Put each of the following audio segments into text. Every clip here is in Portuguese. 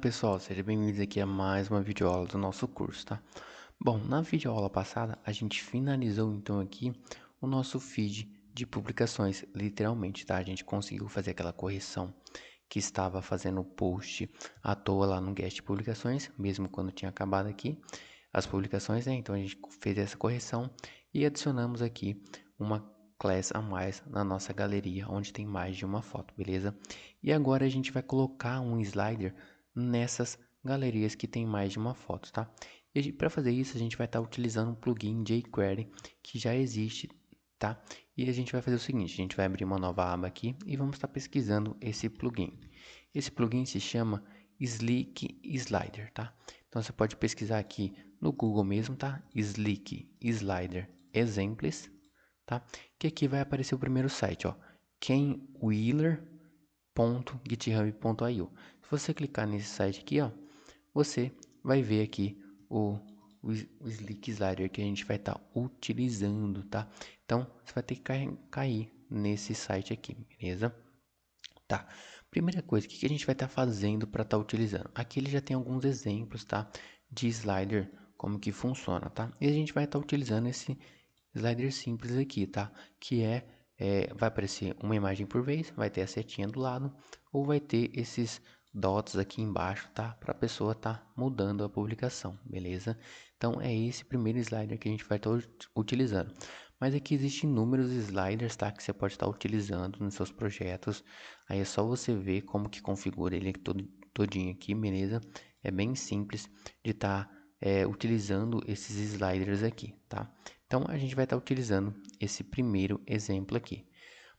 pessoal, sejam bem-vindos aqui a mais uma videoaula do nosso curso, tá? Bom, na videoaula passada a gente finalizou então aqui o nosso feed de publicações, literalmente, tá? A gente conseguiu fazer aquela correção que estava fazendo o post à toa lá no guest publicações, mesmo quando tinha acabado aqui as publicações, né? Então a gente fez essa correção e adicionamos aqui uma class a mais na nossa galeria, onde tem mais de uma foto, beleza? E agora a gente vai colocar um slider nessas galerias que tem mais de uma foto, tá? E para fazer isso, a gente vai estar utilizando um plugin jQuery que já existe, tá? E a gente vai fazer o seguinte, a gente vai abrir uma nova aba aqui e vamos estar pesquisando esse plugin. Esse plugin se chama Slick Slider, tá? Então você pode pesquisar aqui no Google mesmo, tá? Slick Slider Exemples, tá? Que aqui vai aparecer o primeiro site, ó, kenwheeler.github.io. Se você clicar nesse site aqui, ó, você vai ver aqui o Slick Slider que a gente vai estar utilizando, tá? Então, você vai ter que cair nesse site aqui, beleza? Tá, primeira coisa, o que a gente vai estar fazendo para estar utilizando? Aqui ele já tem alguns exemplos, tá? De slider, como que funciona, tá? E a gente vai estar utilizando esse slider simples aqui, tá? Que vai aparecer uma imagem por vez, vai ter a setinha do lado, ou vai ter esses dots aqui embaixo, tá? Para a pessoa estar mudando a publicação, beleza? Então é esse primeiro slider que a gente vai estar utilizando. Mas aqui existem inúmeros sliders, tá? Que você pode estar utilizando nos seus projetos. Aí é só você ver como que configura ele todinho aqui, beleza? É bem simples de estar utilizando esses sliders aqui, tá? Então, a gente vai estar utilizando esse primeiro exemplo aqui.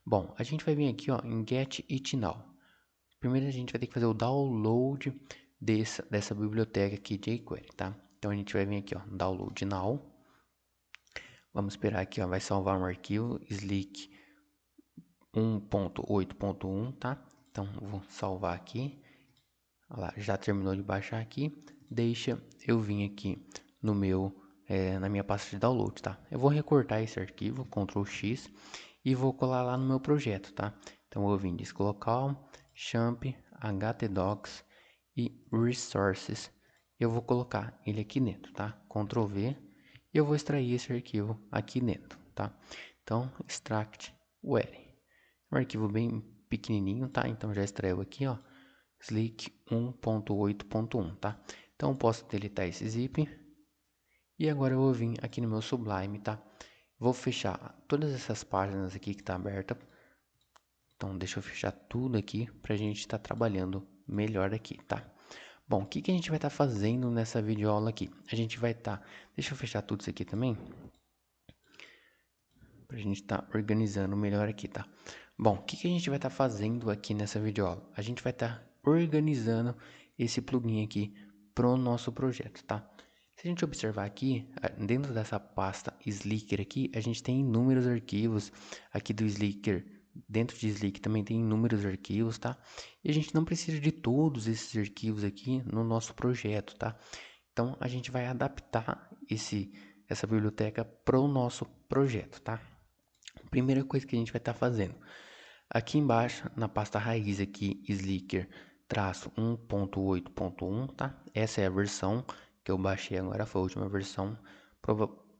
Bom, a gente vai vir aqui ó, em Get It Now. Primeiro, a gente vai ter que fazer o download dessa biblioteca aqui de jQuery, tá? Então, a gente vai vir aqui, ó, Download Now. Vamos esperar aqui, ó, vai salvar um arquivo, Slick 1.8.1, tá? Então, vou salvar aqui. Olha lá, já terminou de baixar aqui. Deixa eu vir aqui no na minha pasta de download, tá? Eu vou recortar esse arquivo, Ctrl X, e vou colar lá no meu projeto, tá? Então, eu vou vir disk local, champ, htdocs e resources. Eu vou colocar ele aqui dentro, tá? Ctrl V, e eu vou extrair esse arquivo aqui dentro, tá? Então, extract where. Um arquivo bem pequenininho, tá? Então, já extraiu aqui, ó. Slick 1.8.1, tá? Então, eu posso deletar esse zip. E agora eu vou vir aqui no meu Sublime, tá? Vou fechar todas essas páginas aqui que tá aberta. Então, deixa eu fechar tudo aqui pra gente estar trabalhando melhor aqui, tá? Bom, o que a gente vai estar fazendo nessa videoaula aqui? A gente vai estar... Deixa eu fechar tudo isso aqui também. Pra gente estar organizando melhor aqui, tá? Bom, o que a gente vai estar fazendo aqui nessa videoaula? A gente vai estar organizando esse plugin aqui pro nosso projeto, tá? Se a gente observar aqui, dentro dessa pasta Slicker aqui, a gente tem inúmeros arquivos aqui do Slicker. Dentro de Slick também tem inúmeros arquivos, tá? E a gente não precisa de todos esses arquivos aqui no nosso projeto, tá? Então, a gente vai adaptar essa biblioteca pro nosso projeto, tá? Primeira coisa que a gente vai estar fazendo. Aqui embaixo, na pasta raiz aqui, Slicker traço 1.8.1, tá? Essa é a versão que eu baixei agora, foi a última versão.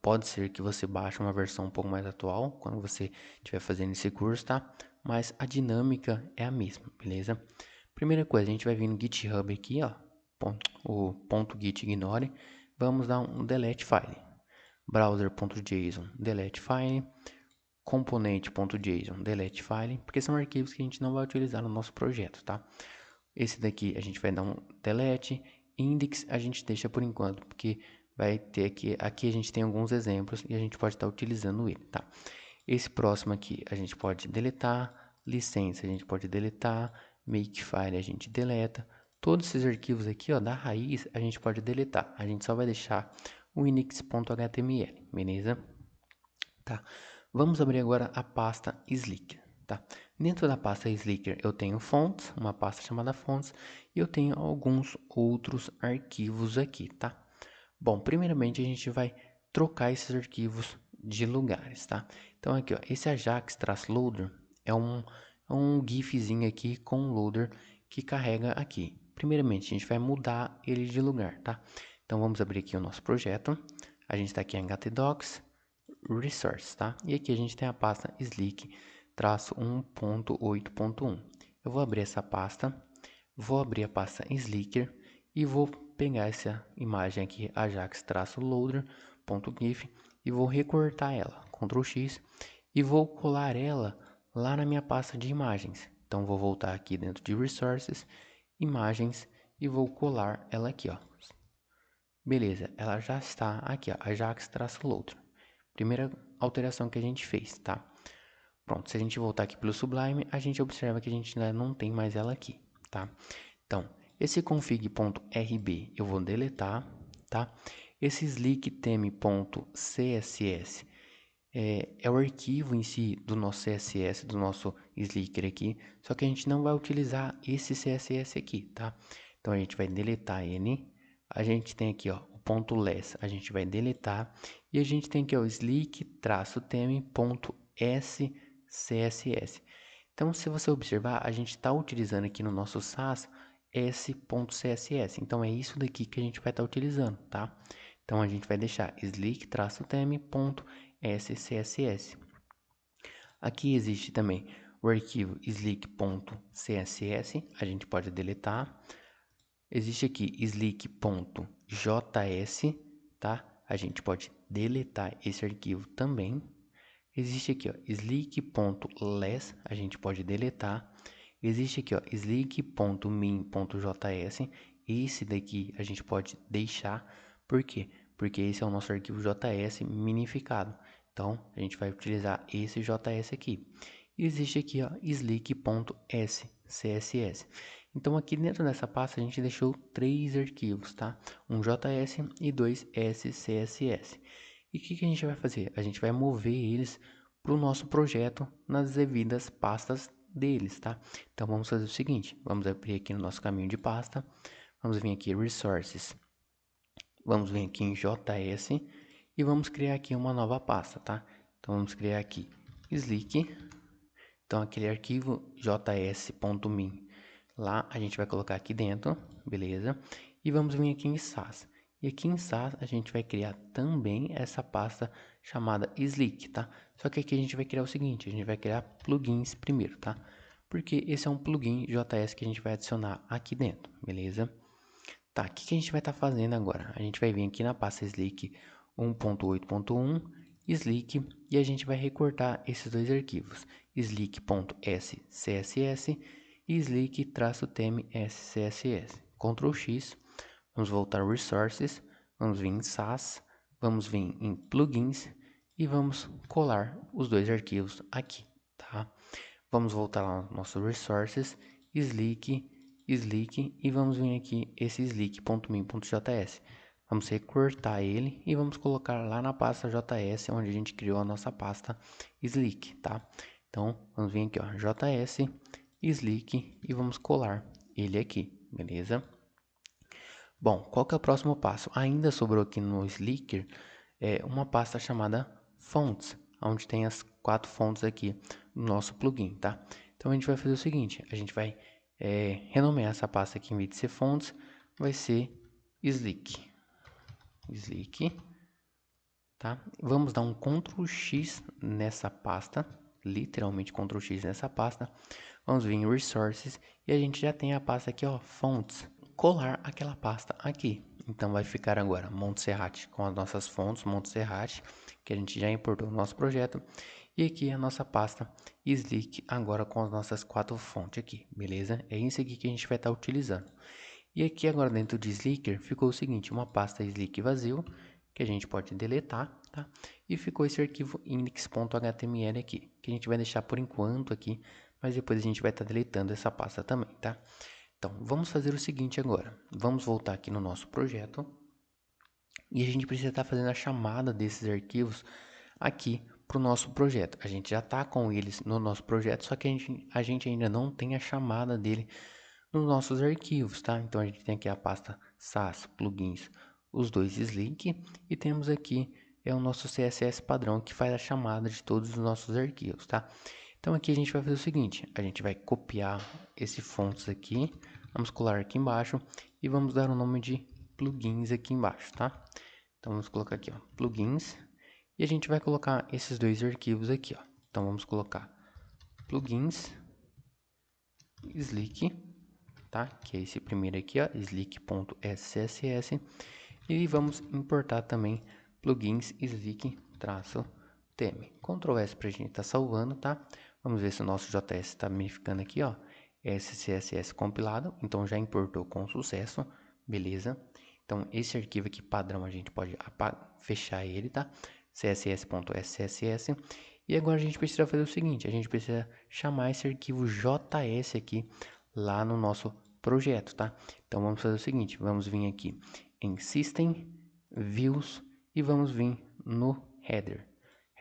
Pode ser que você baixe uma versão um pouco mais atual, quando você estiver fazendo esse curso, tá? Mas a dinâmica é a mesma, beleza? Primeira coisa, a gente vai vir no GitHub aqui, ó, o .git ignore. Vamos dar um delete file. Browser.json, delete file. Componente.json, delete file, porque são arquivos que a gente não vai utilizar no nosso projeto, tá? Esse daqui a gente vai dar um delete, index a gente deixa por enquanto, porque vai ter aqui a gente tem alguns exemplos e a gente pode estar utilizando ele, tá? Esse próximo aqui a gente pode deletar, licença a gente pode deletar, makefile a gente deleta, todos esses arquivos aqui, ó, da raiz a gente pode deletar, a gente só vai deixar o index.html, beleza? Tá? Vamos abrir agora a pasta Slicker, tá? Dentro da pasta Slicker eu tenho fonts, uma pasta chamada fonts, e eu tenho alguns outros arquivos aqui, tá? Bom, primeiramente a gente vai trocar esses arquivos de lugares, tá? Então aqui, ó, esse Ajax-loader é um gifzinho aqui com um loader que carrega aqui. primeiramente, a gente vai mudar ele de lugar, tá? Então, vamos abrir aqui o nosso projeto. A gente está aqui em htdocs, resource, tá? E aqui a gente tem a pasta slick-1.8.1. Eu vou abrir essa pasta, vou abrir a pasta Slicker e vou pegar essa imagem aqui, ajax-loader.gif, e vou recortar ela, Ctrl X, e vou colar ela lá na minha pasta de imagens. Então, vou voltar aqui dentro de Resources, Imagens, e vou colar ela aqui, ó. Beleza, ela já está aqui, ó, Ajax-loader. Primeira alteração que a gente fez, tá? Pronto, se a gente voltar aqui pelo Sublime, a gente observa que a gente ainda não tem mais ela aqui, tá? Então, esse config.rb eu vou deletar, tá? Esse slicktheme.css é o arquivo em si do nosso CSS, do nosso Slicker aqui, só que a gente não vai utilizar esse CSS aqui, tá? Então, a gente vai deletar ele. A gente tem aqui, ó, o ponto .less, a gente vai deletar. E a gente tem aqui, ó, o slick-theme.scss. Então, se você observar, a gente está utilizando aqui no nosso SAS s.css. Então, é isso daqui que a gente vai estar utilizando, tá? Então, a gente vai deixar slick-theme.scss. Aqui existe também o arquivo slick.css, a gente pode deletar. Existe aqui slick.js, tá? A gente pode deletar esse arquivo também. Existe aqui, ó, slick.less, a gente pode deletar. Existe aqui, ó, slick.min.js. Esse daqui a gente pode deixar. Por quê? Porque esse é o nosso arquivo JS minificado. Então, a gente vai utilizar esse JS aqui. E existe aqui, ó, slick.scss. Então, aqui dentro dessa pasta, a gente deixou 3 arquivos, tá? Um JS e 2 SCSS. E o que a gente vai fazer? A gente vai mover eles para o nosso projeto nas devidas pastas deles, tá? Então, vamos fazer o seguinte. Vamos abrir aqui no nosso caminho de pasta. Vamos vir aqui, Resources. Vamos vir aqui em JS e vamos criar aqui uma nova pasta, tá? Então, vamos criar aqui Slick. Então, aquele arquivo js.min, lá a gente vai colocar aqui dentro, beleza? E vamos vir aqui em SAS. E aqui em SAS a gente vai criar também essa pasta chamada Slick, tá? Só que aqui a gente vai criar o seguinte, a gente vai criar plugins primeiro, tá? Porque esse é um plugin JS que a gente vai adicionar aqui dentro, beleza? Tá, o que a gente vai estar fazendo agora? A gente vai vir aqui na pasta Slick 1.8.1, Slick, e a gente vai recortar esses dois arquivos, slick.scss e slick-theme.scss. Ctrl X, vamos voltar ao Resources, vamos vir em SAS, vamos vir em Plugins e vamos colar os dois arquivos aqui, tá? Vamos voltar lá no nosso Resources, Slick, e vamos vir aqui esse slick.min.js. Vamos recortar ele e vamos colocar lá na pasta JS, onde a gente criou a nossa pasta Slick, tá? Então, vamos vir aqui, ó, JS, Slick, e vamos colar ele aqui, beleza? Bom, qual que é o próximo passo? Ainda sobrou aqui no Slicker uma pasta chamada Fonts, onde tem as 4 fontes aqui no nosso plugin, tá? Então, a gente vai fazer o seguinte, a gente vai renomear essa pasta aqui, em vez de ser Fonts, vai ser Slick, tá? Vamos dar um Ctrl X nessa pasta, literalmente Ctrl X nessa pasta. Vamos vir em Resources e a gente já tem a pasta aqui, ó, Fonts. Colar aquela pasta aqui. Então vai ficar agora Montserrat com as nossas fontes, Montserrat, que a gente já importou no nosso projeto. E aqui a nossa pasta Slick agora com as nossas 4 fontes aqui, beleza? É isso aqui que a gente vai estar utilizando. E aqui agora dentro de Slicker ficou o seguinte, uma pasta Slick vazio, que a gente pode deletar, tá? E ficou esse arquivo index.html aqui, que a gente vai deixar por enquanto aqui, mas depois a gente vai estar deletando essa pasta também, tá? Então, vamos fazer o seguinte agora, vamos voltar aqui no nosso projeto, e a gente precisa estar fazendo a chamada desses arquivos aqui para o nosso projeto. A gente já está com eles no nosso projeto, só que a gente ainda não tem a chamada dele nos nossos arquivos, tá? Então, a gente tem aqui a pasta SAS, plugins, os dois Slick, e temos aqui o nosso CSS padrão que faz a chamada de todos os nossos arquivos, tá? Então, aqui a gente vai fazer o seguinte, a gente vai copiar esse fontes aqui, Vamos colar aqui embaixo e vamos dar o nome de plugins aqui embaixo, tá? Então vamos colocar aqui, ó, plugins, e a gente vai colocar esses dois arquivos aqui, ó. Então vamos colocar plugins slick, tá? Que é esse primeiro aqui, ó, slick.scss, e vamos importar também plugins slick-theme. Ctrl S pra gente tá salvando, tá? Vamos ver se o nosso JS está verificando aqui, ó, SCSS compilado, então já importou com sucesso, beleza? Então esse arquivo aqui padrão a gente pode fechar ele, tá? css.scss. E agora a gente precisa fazer o seguinte, a gente precisa chamar esse arquivo JS aqui lá no nosso projeto, tá? Então vamos fazer o seguinte, vamos vir aqui em System, Views e vamos vir no Header,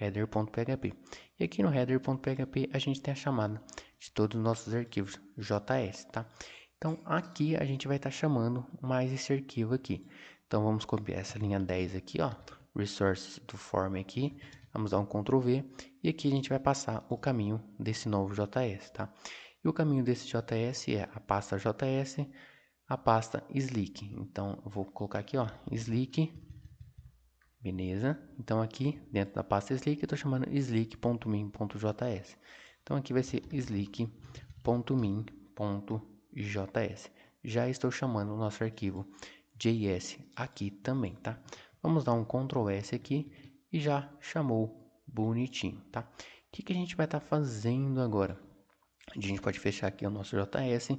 header.php. E aqui no header.php a gente tem a chamada de todos os nossos arquivos JS, tá? Então aqui a gente vai estar chamando mais esse arquivo aqui. Então vamos copiar essa linha 10 aqui, ó, resources do form aqui, vamos dar um Ctrl V e aqui a gente vai passar o caminho desse novo JS, tá? E o caminho desse JS é a pasta JS, a pasta Slick. Então eu vou colocar aqui, ó, Slick, beleza? Então aqui dentro da pasta Slick eu estou chamando slick.min.js. Então aqui vai ser slick.min.js. Já estou chamando o nosso arquivo JS aqui também, tá? Vamos dar um Ctrl S aqui e já chamou bonitinho, tá? O que a gente vai estar fazendo agora? A gente pode fechar aqui o nosso JS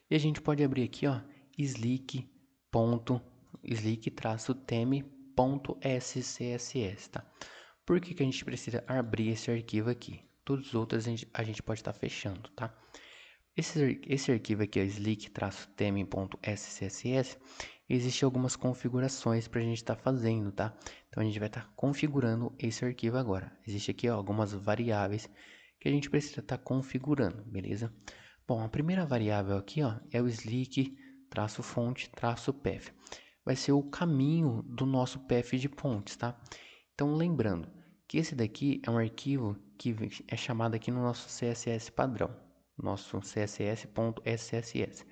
e a gente pode abrir aqui, ó, slick-theme.scss, tá? Por que a gente precisa abrir esse arquivo aqui? Todos os outros a gente pode estar fechando, tá? Esse arquivo aqui, slick-theme.scss, existe algumas configurações para a gente estar fazendo, tá? Então a gente vai estar configurando esse arquivo agora. Existe aqui, ó, algumas variáveis que a gente precisa estar configurando, beleza? Bom, a primeira variável aqui, ó, é o slick-font-path. Vai ser o caminho do nosso path de fontes, tá? Então lembrando que esse daqui é um arquivo que é chamado aqui no nosso CSS padrão, nosso css.sss.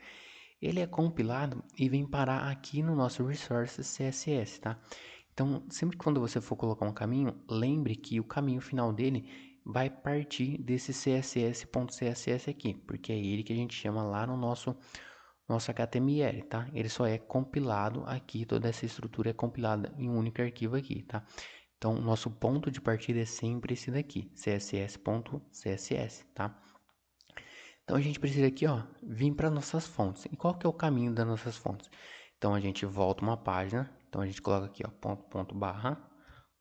Ele é compilado e vem parar aqui no nosso resource CSS, tá? Então, sempre que quando você for colocar um caminho, lembre que o caminho final dele vai partir desse css.css aqui, porque é ele que a gente chama lá no nosso HTML, tá? Ele só é compilado aqui, toda essa estrutura é compilada em um único arquivo aqui, tá? Então, o nosso ponto de partida é sempre esse daqui, css.css, tá? Então, a gente precisa aqui, ó, vir para nossas fontes. E qual que é o caminho das nossas fontes? Então, a gente volta uma página. Então, a gente coloca aqui, ó, ponto, barra,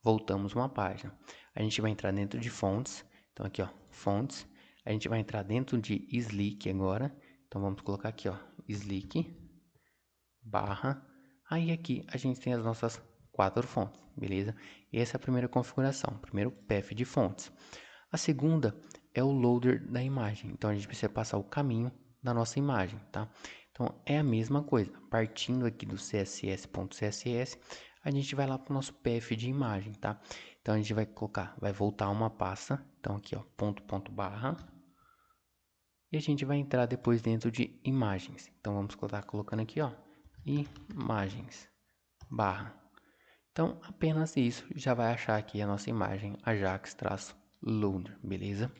voltamos uma página. A gente vai entrar dentro de fontes. Então, aqui, ó, fontes. A gente vai entrar dentro de Slick agora. Então, vamos colocar aqui, ó, Slick, barra. Aí, aqui, a gente tem as nossas 4 fontes, beleza? Essa é a primeira configuração, primeiro path de fontes. A segunda é o loader da imagem. Então, a gente precisa passar o caminho da nossa imagem, tá? Então, é a mesma coisa. Partindo aqui do css.css, a gente vai lá para o nosso path de imagem, tá? Então, a gente vai colocar, vai voltar uma pasta. Então, aqui, ó, ponto, barra. E a gente vai entrar depois dentro de imagens. Então, vamos estar colocando aqui, ó, imagens, barra. Então, apenas isso já vai achar aqui a nossa imagem Ajax-loader, beleza?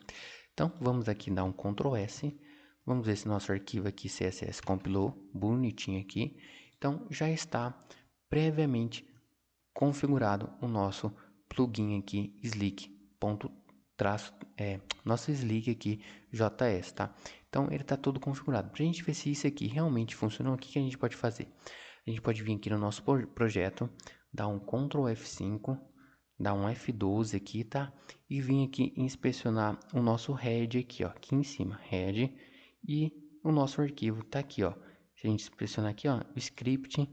Então, vamos aqui dar um Ctrl S. Vamos ver se nosso arquivo aqui CSS compilou bonitinho aqui. Então, já está previamente configurado o nosso plugin aqui, Slick. Nosso Slick aqui, JS, tá? Então, ele está todo configurado. Para a gente ver se isso aqui realmente funcionou, o que a gente pode fazer? A gente pode vir aqui no nosso projeto, dar um Ctrl F5, dar um F12 aqui, tá? E vir aqui inspecionar o nosso head aqui, ó, aqui em cima, head, e o nosso arquivo tá aqui, ó. Se a gente inspecionar aqui, ó, o script,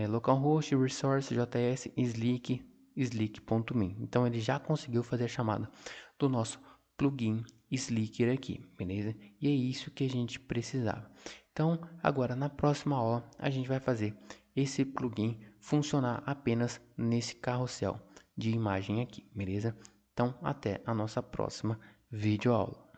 localhost, resource, js, slick, slick.min. Então, ele já conseguiu fazer a chamada do nosso plugin Slicker aqui, beleza? E é isso que a gente precisava. Então, agora na próxima aula, a gente vai fazer esse plugin funcionar apenas nesse carrossel de imagem aqui, beleza? Então, até a nossa próxima videoaula.